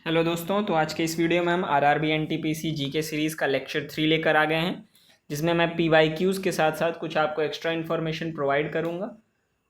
Hello दोस्तों, तो आज के इस वीडियो में हम आरआरबी एनटीपीसी जीके सीरीज़ का लेक्चर 3 लेकर आ गए हैं, जिसमें मैं पीवाईक्यूज़ के साथ साथ कुछ आपको एक्स्ट्रा इन्फॉर्मेशन प्रोवाइड करूंगा।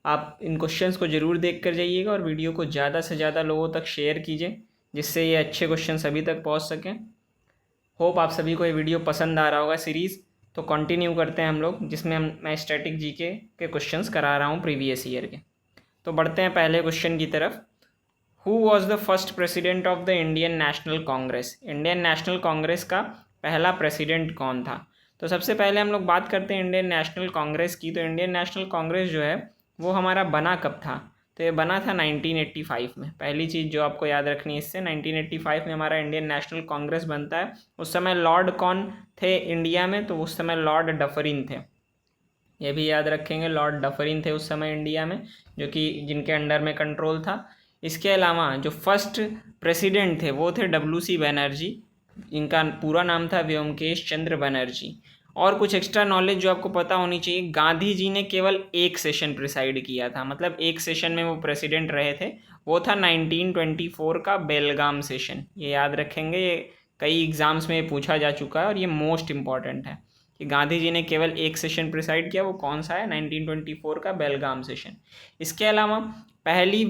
आप इन क्वेश्चंस को ज़रूर देख कर जाइएगा और वीडियो को ज़्यादा से ज़्यादा लोगों तक शेयर कीजिए, जिससे ये अच्छे क्वेश्चन सभी तक पहुँच सकें। होप आप सभी को ये वीडियो पसंद आ रहा होगा सीरीज़। तो कंटिन्यू करते हैं हम लोग, जिसमें मैं स्टैटिक जीके के क्वेश्चंस करा रहा हूँ प्रीवियस ईयर के। तो बढ़ते हैं पहले क्वेश्चन की तरफ। Who was the first president of the Indian national Congress? Indian national Congress का पहला प्रेसिडेंट कौन था? तो सबसे पहले हम लोग बात करते हैं इंडियन नेशनल कांग्रेस की। तो इंडियन नेशनल कांग्रेस जो है वो हमारा बना कब था? तो ये बना था 1985 में। पहली चीज़ जो आपको याद रखनी है इससे, 1985 में हमारा इंडियन नेशनल कांग्रेस बनता है। उस समय लॉर्ड कौन थे इंडिया में? तो उस समय लॉर्ड डफरिन थे। ये भी याद रखेंगे, लॉर्ड डफरिन थे उस समय इंडिया में, जो कि जिनके अंडर में कंट्रोल था। इसके अलावा जो फर्स्ट प्रेसिडेंट थे वो थे डब्ल्यू.सी. बनर्जी। इनका पूरा नाम था व्योमकेश चंद्र बनर्जी। और कुछ एक्स्ट्रा नॉलेज जो आपको पता होनी चाहिए, गांधी जी ने केवल एक सेशन प्रिसाइड किया था, मतलब एक सेशन में वो प्रेसिडेंट रहे थे। वो था 1924 का बेलगाम सेशन। ये याद रखेंगे, ये कई एग्जाम्स में ये पूछा जा चुका है और ये मोस्ट इम्पॉर्टेंट है कि गांधी जी ने केवल एक सेशन प्रिसाइड किया। वो कौन सा है? 1924 का बेलगाम सेशन। इसके अलावा पहली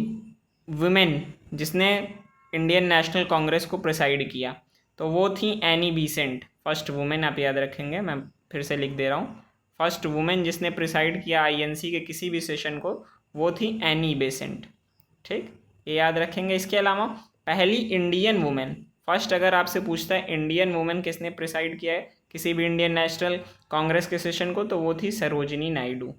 वुमेन जिसने इंडियन नेशनल कांग्रेस को प्रिसाइड किया तो वो थी एनी बीसेंट। फर्स्ट वुमेन, आप याद रखेंगे, मैं फिर से लिख दे रहा हूँ। फर्स्ट वुमेन जिसने प्रिसाइड किया आईएनसी के किसी भी सेशन को वो थी एनी बेसेंट। ठीक, ये याद रखेंगे। इसके अलावा पहली इंडियन वुमेन, फर्स्ट अगर आपसे पूछता है इंडियन वुमेन किसने प्रिसाइड किया है किसी भी इंडियन नेशनल कांग्रेस के सेशन को, तो वो थी सरोजिनी नायडू।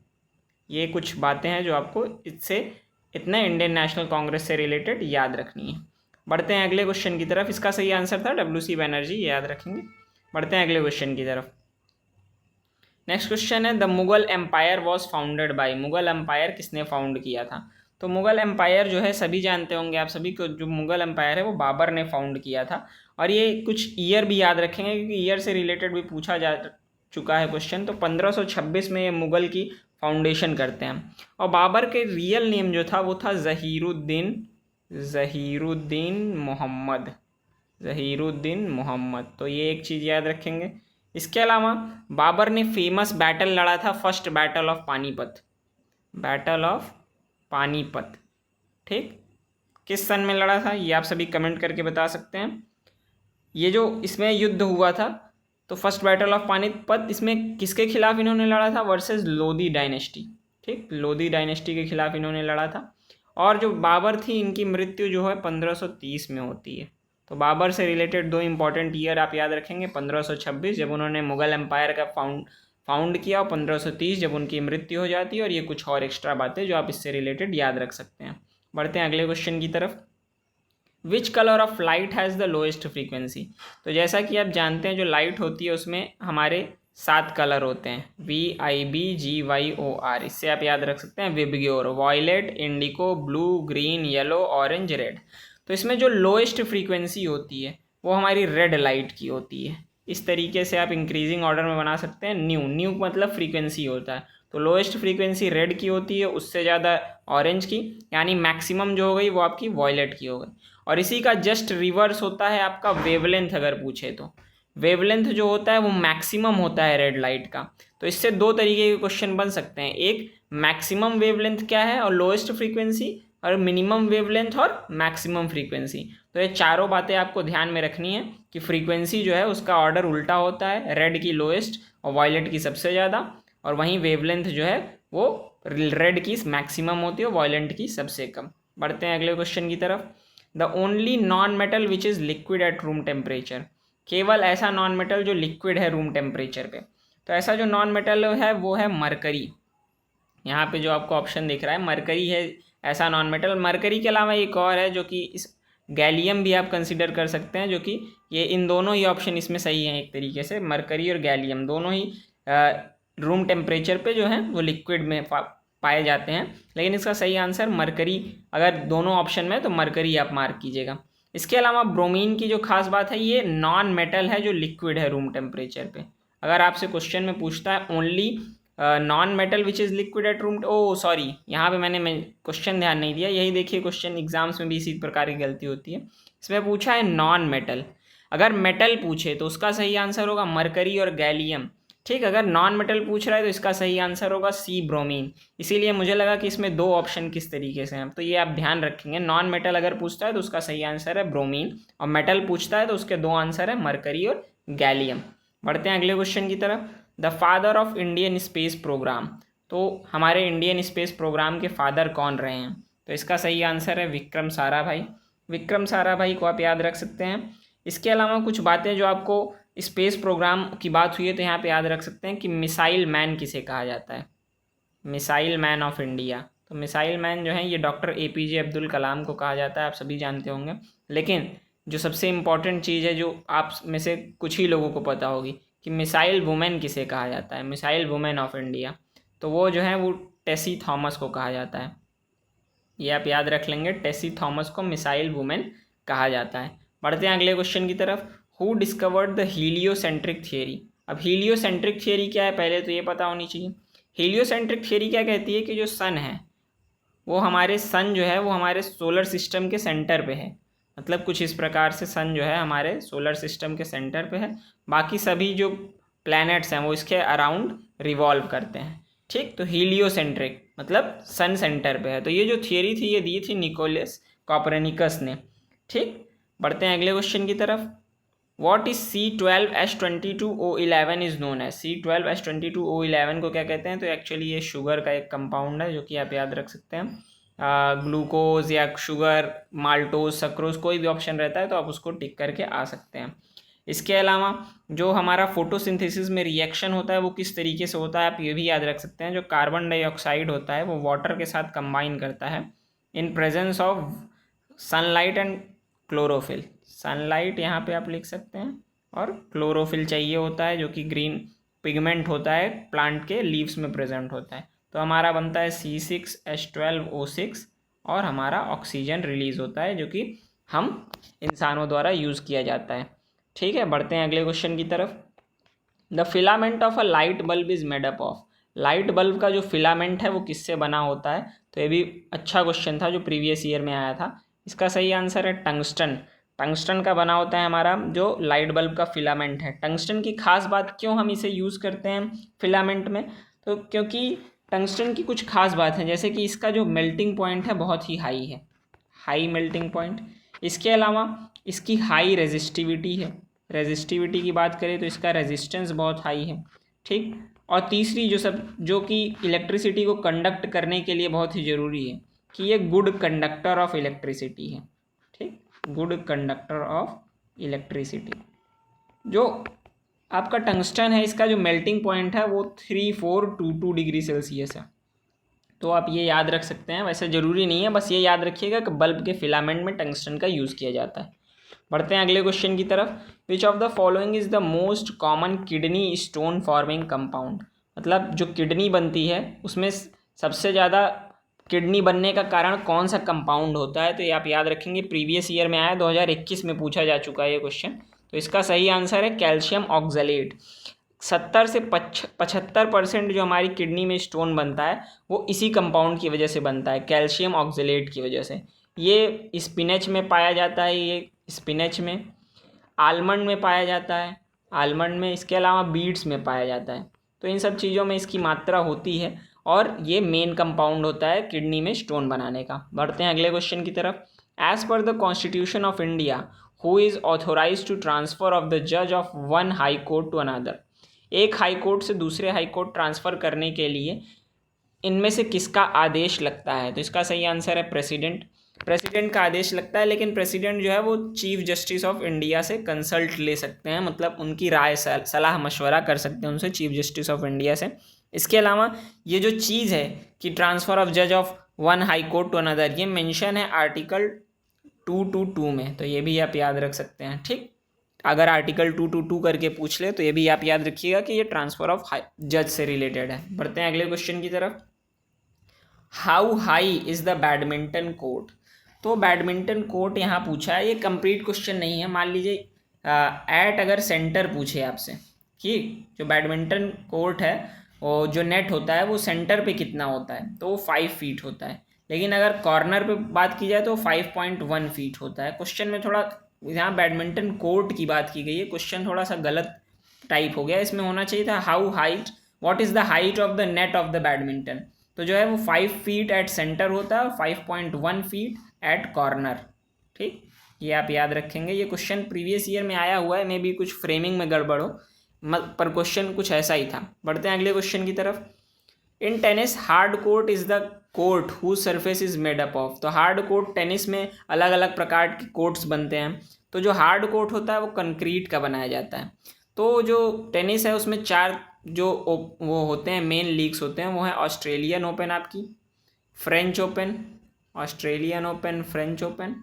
ये कुछ बातें हैं जो आपको इससे इतना इंडियन नेशनल कांग्रेस से रिलेटेड याद रखनी है। बढ़ते हैं अगले क्वेश्चन की तरफ। इसका सही आंसर था डब्ल्यू.सी. बनर्जी, ये याद रखेंगे। बढ़ते हैं अगले क्वेश्चन की तरफ। नेक्स्ट क्वेश्चन है, the Mughal empire was founded by? Mughal empire किसने फाउंड किया था? तो मुगल एम्पायर जो है सभी जानते होंगे, आप सभी को, जो मुगल एम्पायर है वो बाबर ने फाउंड किया था। और ये कुछ ईयर भी याद रखेंगे क्योंकि ईयर से रिलेटेड भी पूछा जा चुका है क्वेश्चन। तो 1526 में ये मुगल की फाउंडेशन करते हैं। और बाबर के रियल नेम जो था वो था ज़हीरुद्दीन मोहम्मद। ज़हीरुद्दीन मोहम्मद, तो ये एक चीज़ याद रखेंगे। इसके अलावा बाबर ने फेमस बैटल लड़ा था, first battle of Panipat. Battle of Panipat, ठीक, किस सन में लड़ा था ये आप सभी कमेंट करके बता सकते हैं। ये जो इसमें युद्ध हुआ था, तो फर्स्ट बैटल ऑफ पानीपत, इसमें किसके खिलाफ इन्होंने लड़ा था? Versus Lodhi dynasty. ठीक, लोधी डायनेस्टी के खिलाफ इन्होंने लड़ा था। और जो बाबर थी इनकी मृत्यु जो है 1530 में होती है। तो बाबर से रिलेटेड दो इंपॉर्टेंट ईयर आप याद रखेंगे, 1526 जब उन्होंने मुगल एम्पायर का फाउंड किया, और 1530 जब उनकी मृत्यु हो जाती है। और ये कुछ और एक्स्ट्रा बातें जो आप इससे रिलेटेड याद रख सकते हैं। बढ़ते हैं अगले क्वेश्चन की तरफ। Which colour of light has the lowest frequency? तो जैसा कि आप जानते हैं जो लाइट होती है उसमें हमारे 7 कलर होते हैं, VIBGYOR। इससे आप याद रख सकते हैं VIBGYOR, violet, indigo, blue, green, yellow, orange, red. तो इसमें जो लोएस्ट फ्रीक्वेंसी होती है वो हमारी रेड लाइट की होती है। इस तरीके से आप इंक्रीजिंग ऑर्डर में बना सकते हैं। न्यू मतलब फ्रीक्वेंसी होता है, तो लोएस्ट फ्रीक्वेंसी रेड की होती है, उससे ज़्यादा ऑरेंज की, यानी मैक्सिमम जो हो गई वो आपकी वॉयलेट की हो गई। और इसी का जस्ट रिवर्स होता है आपका वेवलेंथ। अगर पूछे तो वेवलेंथ जो होता है वो मैक्सिमम होता है रेड लाइट का। तो इससे दो तरीके के क्वेश्चन बन सकते हैं, एक मैक्सिमम वेवलेंथ क्या है और लोएस्ट फ्रीक्वेंसी, और मिनिमम वेवलेंथ और मैक्सिमम फ्रीक्वेंसी। तो ये चारों बातें आपको ध्यान में रखनी है कि फ्रीक्वेंसी जो है उसका ऑर्डर उल्टा होता है, रेड की लोएस्ट और वॉयलेट की सबसे ज़्यादा, और वहीं वेवलेंथ जो है वो रेड की मैक्सिमम होती है, वॉयलेट की सबसे कम। बढ़ते हैं अगले क्वेश्चन की तरफ। The only non metal which is liquid at room temperature? केवल ऐसा नॉन मेटल जो लिक्विड है रूम टेम्परेचर पे। तो ऐसा जो नॉन मेटल है वो है मरकरी। यहाँ पे जो आपको ऑप्शन दिख रहा है मरकरी है ऐसा नॉन मेटल। मरकरी के अलावा एक और है जो कि इस गैलियम भी आप कंसिडर कर सकते हैं, जो कि ये इन दोनों ही ऑप्शन इसमें सही हैं एक तरीके से। मरकरी और गैलियम दोनों ही रूम टेम्परेचर पे जो है वो लिक्विड में पाए जाते हैं, लेकिन इसका सही आंसर मरकरी, अगर दोनों ऑप्शन में तो मरकरी आप मार्क कीजिएगा। इसके अलावा ब्रोमीन की जो खास बात है, ये नॉन मेटल है जो लिक्विड है रूम टेम्परेचर पे। अगर आपसे क्वेश्चन में पूछता है only non metal which is liquid at room, oh sorry, यहाँ पे मैंने क्वेश्चन ध्यान नहीं दिया। यही देखिए क्वेश्चन एग्जाम्स में भी इसी प्रकार की गलती होती है इसमें पूछा है नॉन मेटल। अगर मेटल पूछे तो उसका सही आंसर होगा मरकरी और गैलियम। ठीक, अगर नॉन मेटल पूछ रहा है तो इसका सही आंसर होगा सी ब्रोमीन। इसीलिए मुझे लगा कि इसमें दो ऑप्शन किस तरीके से हैं, तो ये आप ध्यान रखेंगे। नॉन मेटल अगर पूछता है तो उसका सही आंसर है ब्रोमीन, और मेटल पूछता है तो उसके दो आंसर है मरकरी और गैलियम। बढ़ते हैं अगले क्वेश्चन की तरफ। The father of Indian space program, तो हमारे इंडियन स्पेस प्रोग्राम के फादर कौन रहे हैं? तो इसका सही आंसर है विक्रम साराभाई। विक्रम साराभाई को आप याद रख सकते हैं। इसके अलावा कुछ बातें जो आपको स्पेस प्रोग्राम की बात हुई है तो यहाँ पे याद रख सकते हैं कि मिसाइल मैन किसे कहा जाता है? Missile man of India. तो मिसाइल मैन जो है ये डॉक्टर APJ अब्दुल कलाम को कहा जाता है, आप सभी जानते होंगे। लेकिन जो सबसे इम्पॉर्टेंट चीज़ है जो आप में से कुछ ही लोगों को पता होगी कि मिसाइल वुमेन किसे कहा जाता है? मिसाइल वुमेन ऑफ इंडिया, तो वो जो है वो टेसी थॉमस को कहा जाता है। ये आप याद रख लेंगे, टेसी थॉमस को मिसाइल वुमेन कहा जाता है। बढ़ते हैं अगले क्वेश्चन की तरफ। Who discovered the heliocentric theory? अब हीलियोसेंट्रिक थियरी क्या है पहले तो ये पता होनी चाहिए। हीलियोसेंट्रिक थियरी क्या कहती है कि जो सन है वो हमारे सन जो है वो हमारे सोलर सिस्टम के सेंटर पे है। मतलब कुछ इस प्रकार से सन जो है हमारे सोलर सिस्टम के सेंटर पे है, बाकी सभी जो प्लैनेट्स हैं वो इसके अराउंड रिवॉल्व करते हैं। ठीक, तो हीलियोसेंट्रिक मतलब सन सेंटर पे है। तो ये जो थियरी थी ये दी थी निकोलस कॉपरनिकस ने। ठीक, बढ़ते हैं अगले क्वेश्चन की तरफ। What is C12H22O11 is known है? C12H22O11 को क्या कहते हैं? तो एक्चुअली ये शुगर का एक कंपाउंड है जो कि आप याद रख सकते हैं। ग्लूकोज या शुगर, माल्टोज, सक्रोज, कोई भी ऑप्शन रहता है तो आप उसको टिक करके आ सकते हैं। इसके अलावा जो हमारा फोटोसिंथेसिस में रिएक्शन होता है वो किस तरीके से होता है आप ये भी याद रख सकते हैं। जो कार्बन डाइऑक्साइड होता है वो वाटर के साथ कंबाइन करता है in presence of sunlight and chlorophyll. Sunlight यहाँ पे आप लिख सकते हैं, और क्लोरोफिल चाहिए होता है जो कि ग्रीन पिगमेंट होता है प्लांट के लीव्स में प्रेजेंट होता है। तो हमारा बनता है C6H12O6, और हमारा ऑक्सीजन रिलीज होता है जो कि हम इंसानों द्वारा यूज़ किया जाता है। ठीक है, बढ़ते हैं अगले क्वेश्चन की तरफ। The filament of a light bulb is made up of. Light bulb का जो फिलामेंट है वो किससे बना होता है? तो ये भी अच्छा क्वेश्चन था जो प्रीवियस ईयर में आया था। इसका सही आंसर है टंगस्टन। टंगस्टन का बना होता है हमारा जो लाइट बल्ब का फिलामेंट है। टंगस्टन की खास बात क्यों हम इसे यूज़ करते हैं फिलामेंट में? तो क्योंकि टंगस्टन की कुछ खास बात है, जैसे कि इसका जो मेल्टिंग पॉइंट है बहुत ही हाई है, हाई मेल्टिंग पॉइंट। इसके अलावा इसकी हाई रेजिस्टिविटी है। रेजिस्टिविटी की बात करें तो इसका रेजिस्टेंस बहुत हाई है। ठीक, और तीसरी जो कि इलेक्ट्रिसिटी को कंडक्ट करने के लिए बहुत ही ज़रूरी है कि ये गुड कंडक्टर ऑफ इलेक्ट्रिसिटी है। ठीक, गुड कंडक्टर ऑफ इलेक्ट्रिसिटी। जो आपका टंगस्टन है इसका जो मेल्टिंग पॉइंट है वो 3422 डिग्री सेल्सियस है। तो आप ये याद रख सकते हैं, वैसे ज़रूरी नहीं है, बस ये याद रखिएगा कि बल्ब के फिलामेंट में टंगस्टन का यूज़ किया जाता है। बढ़ते हैं अगले क्वेश्चन की तरफ। Which of the following is the most common kidney stone forming compound? मतलब जो किडनी बनती है उसमें सबसे ज़्यादा किडनी बनने का कारण कौन सा कंपाउंड होता है? तो ये आप याद रखेंगे, प्रीवियस ईयर में आया, 2021 में पूछा जा चुका है ये क्वेश्चन। तो इसका सही आंसर है कैल्शियम ऑक्जेलेट। 70 से 75% जो हमारी किडनी में स्टोन बनता है वो इसी कंपाउंड की वजह से बनता है, कैल्शियम ऑक्जेलेट की वजह से। ये स्पिनच में पाया जाता है, ये स्पिनच में, आलमंड में पाया जाता है, आलमंड में, इसके अलावा बीट्स में पाया जाता है। तो इन सब चीज़ों में इसकी मात्रा होती है और ये मेन कंपाउंड होता है किडनी में स्टोन बनाने का। बढ़ते हैं अगले क्वेश्चन की तरफ। As per the constitution of India who is authorise to transfer of the जज of one high court to another? एक हाई कोर्ट से दूसरे हाई कोर्ट ट्रांसफ़र करने के लिए इनमें से किसका आदेश लगता है? तो इसका सही आंसर है प्रेसिडेंट। प्रेसिडेंट का आदेश लगता है, लेकिन प्रेसिडेंट जो है वो चीफ जस्टिस ऑफ इंडिया से कंसल्ट ले सकते हैं, मतलब उनकी राय सलाह मशवरा कर सकते हैं उनसे, चीफ जस्टिस ऑफ इंडिया से। इसके अलावा ये जो चीज़ है कि ट्रांसफ़र ऑफ जज of one high court to another, ये मेंशन है आर्टिकल 222 में, तो ये भी आप याद रख सकते हैं। ठीक, अगर आर्टिकल 222 करके पूछ ले तो ये भी आप याद रखिएगा कि ये ट्रांसफ़र ऑफ जज से रिलेटेड है। बढ़ते हैं अगले क्वेश्चन की तरफ। How high is the badminton court? तो बैडमिंटन कोर्ट यहाँ पूछा है, ये कंप्लीट क्वेश्चन नहीं है। मान लीजिए एट अगर सेंटर पूछे आपसे कि जो बैडमिंटन कोर्ट है वो जो नेट होता है वो सेंटर पे कितना होता है, तो वो 5 फीट होता है। लेकिन अगर कॉर्नर पे बात की जाए तो 5.1 फीट होता है। क्वेश्चन में थोड़ा यहाँ बैडमिंटन कोर्ट की बात की गई है, क्वेश्चन थोड़ा सा गलत टाइप हो गया। इसमें होना चाहिए था how height, what is the height of the net of the badminton. तो जो है वो 5 फीट एट सेंटर होता है और 5.1 फीट एट कॉर्नर। ठीक, ये आप याद रखेंगे। ये क्वेश्चन प्रीवियस ईयर में आया हुआ है, मे बी कुछ फ्रेमिंग में गड़बड़ हो, पर क्वेश्चन कुछ ऐसा ही था। बढ़ते हैं अगले क्वेश्चन की तरफ। In tennis hard court is the court whose surface is made up of. तो हार्ड कोर्ट, टेनिस में अलग अलग प्रकार के कोर्ट्स बनते हैं, तो जो हार्ड कोर्ट होता है वो कंक्रीट का बनाया जाता है। तो जो टेनिस है उसमें 4 जो वो होते हैं मेन लीग्स होते हैं, वो है ऑस्ट्रेलियन ओपन, आपकी French open, Australian open, French open,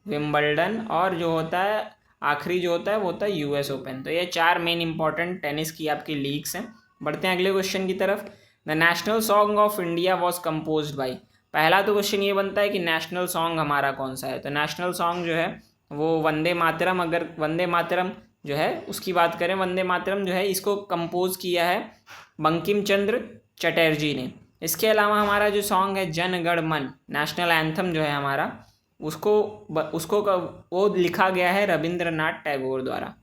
Wimbledon और जो होता है आखिरी जो होता है वो होता है यूएस ओपन। तो ये 4 मेन इंपॉर्टेंट टेनिस की आपकी लीग्स हैं। बढ़ते हैं अगले क्वेश्चन की तरफ। The national song of India was composed by. पहला तो क्वेश्चन ये बनता है कि नेशनल सॉन्ग हमारा कौन सा है। तो नेशनल सॉन्ग जो है वो वंदे मातरम। अगर वंदे मातरम जो है उसकी बात करें, वंदे मातरम जो है इसको कंपोज किया है बंकिम चंद्र चटर्जी ने। इसके अलावा हमारा जो सॉन्ग है जन गण मन, नेशनल एंथम जो है हमारा, उसको वो लिखा गया है रविंद्रनाथ टैगोर द्वारा।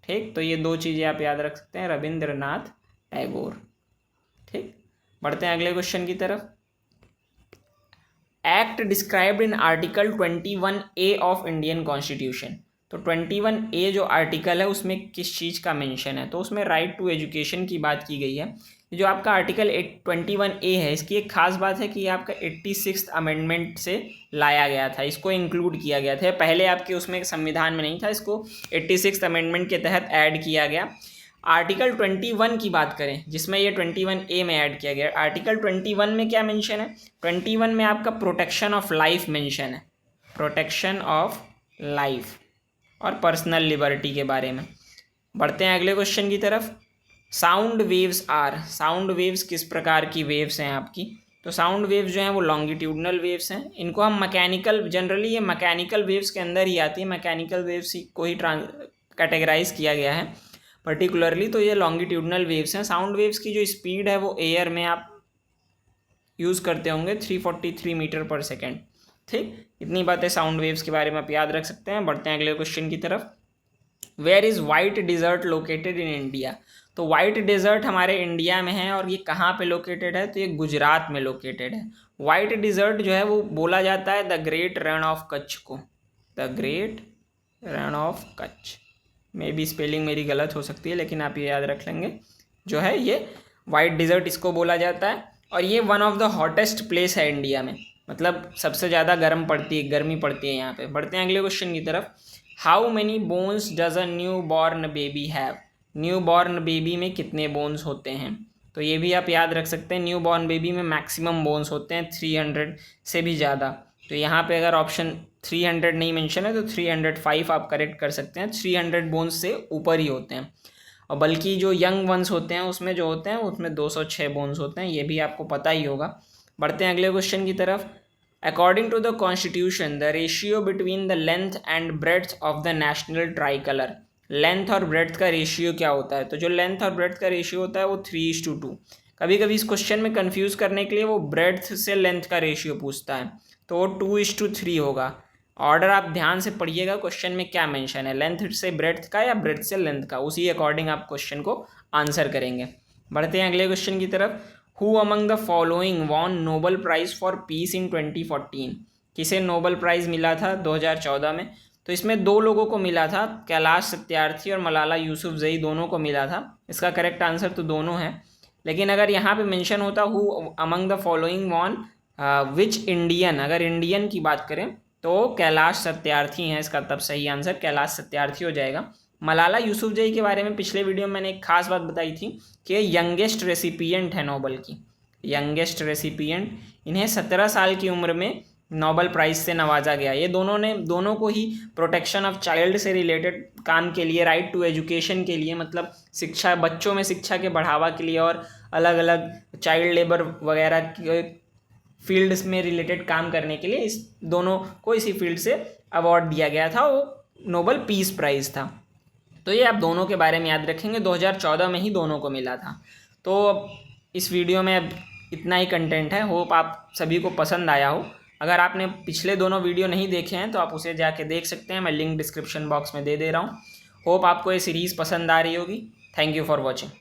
ठीक, तो ये 2 चीज़ें आप याद रख सकते हैं, रविंद्रनाथ टैगोर। ठीक, बढ़ते हैं अगले क्वेश्चन की तरफ। Act described in article 21A of Indian constitution. तो 21A जो आर्टिकल है उसमें किस चीज़ का मेंशन है। तो उसमें राइट टू एजुकेशन की बात की गई है। जो आपका आर्टिकल 21A है, इसकी एक खास बात है कि ये आपका 86th अमेंडमेंट से लाया गया था, इसको इंक्लूड किया गया था। पहले आपके उसमें संविधान में नहीं था, इसको 86th अमेंडमेंट के तहत ऐड किया गया। आर्टिकल 21 की बात करें, जिसमें ये 21A में ऐड किया गया। आर्टिकल 21 में क्या मेंशन है? 21 में आपका प्रोटेक्शन ऑफ लाइफ मेंशन है, प्रोटेक्शन ऑफ लाइफ और पर्सनल लिबर्टी के बारे में। बढ़ते हैं अगले क्वेश्चन की तरफ। Sound waves are, sound waves किस प्रकार की वेव्स हैं आपकी। तो साउंड वेव्स जो हैं वो लॉन्गिट्यूडनल वेव्स हैं। इनको हम मैकेनिकल, जनरली ये मैकेनिकल वेव्स के अंदर ही आती है, मैकेनिकल वेव्स को ही कैटेगराइज किया गया है पर्टिकुलरली। तो ये लॉन्गिट्यूडनल वेव्स हैं। साउंड वेव्स की जो स्पीड है वो एयर में आप यूज़ करते होंगे 343 मीटर पर सेकेंड। ठीक, इतनी बातें साउंड वेव्स के बारे में आप याद रख सकते हैं। बढ़ते हैं अगले क्वेश्चन की तरफ। Where is white desert located in India. तो वाइट डिजर्ट हमारे इंडिया में है और ये कहाँ पे लोकेटेड है? तो ये गुजरात में लोकेटेड है। वाइट डिजर्ट जो है वो बोला जाता है the great Rann of Kutch को, the great Rann of Kutch. May be spelling मेरी गलत हो सकती है, लेकिन आप ये याद रख लेंगे, जो है ये वाइट डिजर्ट इसको बोला जाता है। और ये one of the hottest place है इंडिया में, मतलब सबसे ज़्यादा गर्मी पड़ती है यहाँ पे। बढ़ते हैं अगले क्वेश्चन की तरफ। How many bones does a new born baby have. New born baby में कितने बोन्स होते हैं? तो ये भी आप याद रख सकते हैं। न्यू बॉर्न बेबी में मैक्सिमम बोन्स होते हैं 300 से भी ज़्यादा। तो यहाँ पे अगर ऑप्शन 300 नहीं मेंशन है तो 305 आप करेक्ट कर सकते हैं। 300 बोन्स से ऊपर ही होते हैं। और बल्कि जो यंग वंस होते हैं उसमें जो होते हैं उसमें 206 बोन्स होते हैं, ये भी आपको पता ही होगा। बढ़ते हैं अगले क्वेश्चन की तरफ। According to the constitution the ratio between the length and breadth of the national tricolour. Length और ब्रेड्थ का रेशियो क्या होता है? तो जो लेंथ और ब्रेड्थ का रेशियो होता है वो 3:2। कभी कभी इस क्वेश्चन में कंफ्यूज करने के लिए वो ब्रेड्थ से लेंथ का रेशियो पूछता है, तो वो 2:3 होगा। ऑर्डर आप ध्यान से पढ़िएगा, क्वेश्चन में क्या मेंशन है, लेंथ से ब्रेड्थ का या ब्रेड्थ से लेंथ का, उसी अकॉर्डिंग आप क्वेश्चन को आंसर करेंगे। बढ़ते हैं अगले क्वेश्चन की तरफ। Who among the following won Nobel prize for peace in 2014। किसे नोबल प्राइज़ मिला था 2014 में? तो इसमें 2 लोगों को मिला था, कैलाश सत्यार्थी और मलाला यूसुफजई, दोनों को मिला था। इसका करेक्ट आंसर तो दोनों है, लेकिन अगर यहाँ पे मेंशन होता who among the following won which Indian, अगर इंडियन की बात करें तो कैलाश सत्यार्थी हैं, इसका तब सही आंसर कैलाश सत्यार्थी हो जाएगा। मलाला यूसुफजई के बारे में पिछले वीडियो में मैंने एक खास बात बताई थी कि यंगेस्ट रेसिपिएंट है नोबल की, यंगेस्ट रेसिपिएंट। इन्हें 17 साल की उम्र में नोबल प्राइज़ से नवाजा गया। ये दोनों को ही प्रोटेक्शन ऑफ चाइल्ड से रिलेटेड काम के लिए, राइट टू एजुकेशन के लिए, मतलब शिक्षा, बच्चों में शिक्षा के बढ़ावा के लिए और अलग अलग चाइल्ड लेबर वगैरह फील्ड्स में रिलेटेड काम करने के लिए इस दोनों को इसी फील्ड से अवार्ड दिया गया था, वो नोबल पीस प्राइज़ था। तो ये आप दोनों के बारे में याद रखेंगे, 2014 में ही दोनों को मिला था। तो इस वीडियो में अब इतना ही कंटेंट है। होप आप सभी को पसंद आया हो। अगर आपने पिछले दोनों वीडियो नहीं देखे हैं तो आप उसे जाके देख सकते हैं, मैं लिंक डिस्क्रिप्शन बॉक्स में दे रहा हूँ। होप आपको ये सीरीज़ पसंद आ रही होगी। Thank you for watching.